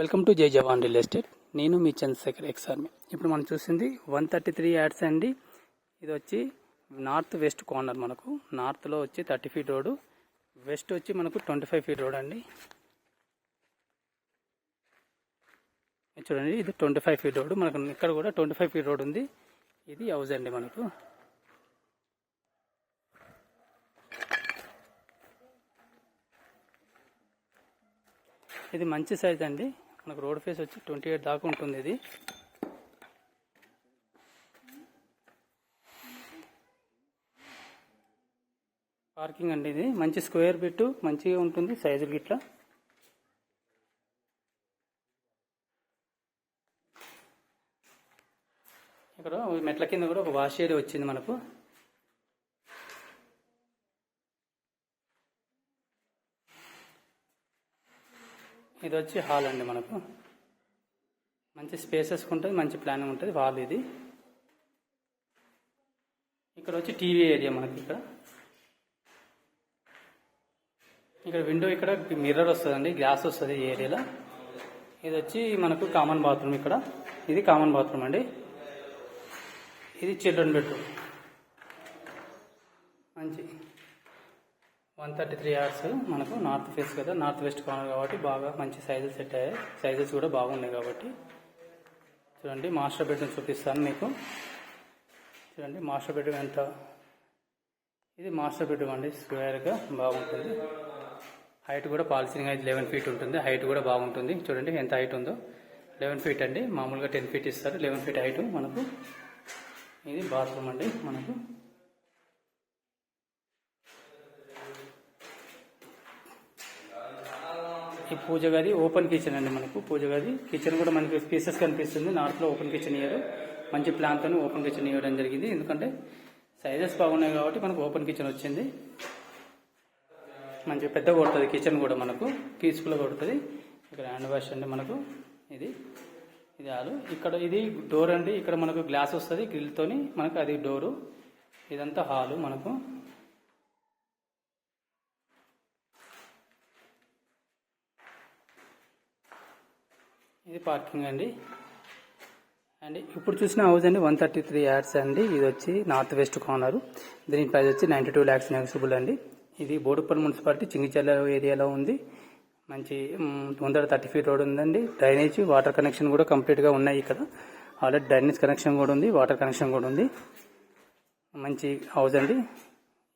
Welcome to జై జవాన్ real estate. నేను మీ Chandrasekhar ex army. ఇప్పుడు మనం చూసింది 133 యార్డ్స్ అండి. ఇది వచ్చి నార్త్ వెస్ట్ కార్నర్. మనకు నార్త్లో వచ్చి 30 ఫీట్ రోడ్డు, వెస్ట్ వచ్చి మనకు 25 ఫీట్ రోడ్ అండి. చూడండి, ఇది 25 ఫీట్ రోడ్. మనకు ఇక్కడ కూడా 25 ఫీట్ రోడ్ ఉంది. ఇది హౌస్ అండి. మనకు ఇది మంచి సైజ్ అండి. మనకు రోడ్ ఫేస్ వచ్చి 28 దాకా ఉంటుంది. ఇది పార్కింగ్ అండి. ఇది మంచి స్క్వేర్ బిట్ మంచిగా ఉంటుంది సైజులు ఇట్లా. ఇక్కడ మెట్ల కింద కూడా ఒక వాష్ ఏరియా వచ్చింది మనకు. ఇది వచ్చి హాల్ అండి. మనకు మంచి స్పేసెస్ ఉంటుంది, మంచి ప్లానింగ్ ఉంటుంది. హాల్ ఇది. ఇక్కడ వచ్చి టీవీ ఏరియా మనకి. ఇక్కడ విండో, ఇక్కడ మిర్రర్ వస్తుందండి, గ్లాస్ వస్తుంది ఈ ఏరియాలో. ఇది వచ్చి మనకు కామన్ బాత్రూమ్. ఇక్కడ ఇది కామన్ బాత్రూమ్ అండి. ఇది చిల్డ్రన్ బెడ్రూమ్. మంచి 133 యార్డ్స్. మనకు నార్త్ ఫేస్ కదా, నార్త్ వెస్ట్ కార్నర్ కాబట్టి బాగా మంచి సైజెస్ సెట్ అయ్యాయి. సైజెస్ కూడా బాగున్నాయి కాబట్టి. చూడండి, మాస్టర్ బెడ్రూమ్ చూపిస్తాను మీకు. చూడండి మాస్టర్ బెడ్రూమ్ ఎంత. ఇది మాస్టర్ బెడ్రూమ్ అండి. స్క్వేర్గా బాగుంటుంది. హైట్ కూడా పాలసీలింగ్ అయితే 11 ఫీట్ ఉంటుంది. హైట్ కూడా బాగుంటుంది. చూడండి ఎంత హైట్ ఉందో. 11 ఫీట్ అండి. మామూలుగా 10 ఫీట్ ఇస్తారు. 11 ఫీట్ హైట్ మనకు. ఇది బాత్రూమ్ అండి. మనకు ఈ పూజ గది, ఓపెన్ కిచెన్ అండి. మనకు పూజ గది, కిచెన్ కూడా మనకి పీసెస్ కనిపిస్తుంది. నార్త్లో ఓపెన్ కిచెన్ ఇయ్యారు. మంచి ప్లాన్తో ఓపెన్ కిచెన్ ఇవ్వడం జరిగింది. ఎందుకంటే సైజెస్ బాగున్నాయి కాబట్టి మనకు ఓపెన్ కిచెన్ వచ్చింది. మంచి పెద్దగా కొడుతుంది కిచెన్ కూడా. మనకు పీస్ఫుల్గా కొడుతుంది. ఇక్కడ హ్యాండ్ వాష్ అండి. మనకు ఇది హాలు. ఇక్కడ ఇది డోర్ అండి. ఇక్కడ మనకు గ్లాస్ వస్తుంది గ్రిల్తోని. మనకు అది డోరు. ఇదంతా హాలు మనకు. ఇది పార్కింగ్ అండి. అండ్ ఇప్పుడు చూసిన హౌస్ అండి 133 యార్డ్స్ అండి. ఇది వచ్చి నార్త్ వెస్ట్ కార్నర్. దీని ప్రైస్ వచ్చి 92 lakhs నెగోషియబుల్ అండి. ఇది బోడుప్పల్ మున్సిపాలిటీ చింగిచర్ల ఏరియాలో ఉంది. మంచి ముందర 30 ఫీట్ రోడ్ ఉందండి. డ్రైనేజ్, వాటర్ కనెక్షన్ కూడా కంప్లీట్గా ఉన్నాయి. ఇక్కడ ఆల్రెడీ డ్రైనేజ్ కనెక్షన్ కూడా ఉంది, వాటర్ కనెక్షన్ కూడా ఉంది. మంచి హౌస్ అండి.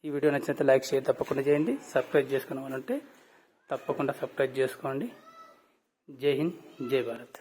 ఈ వీడియో నచ్చినట్లయితే లైక్, షేర్ తప్పకుండా చేయండి. సబ్స్క్రైబ్ చేసుకున్నామంటే తప్పకుండా సబ్స్క్రైబ్ చేసుకోండి. జై హింద్, జై భారత్.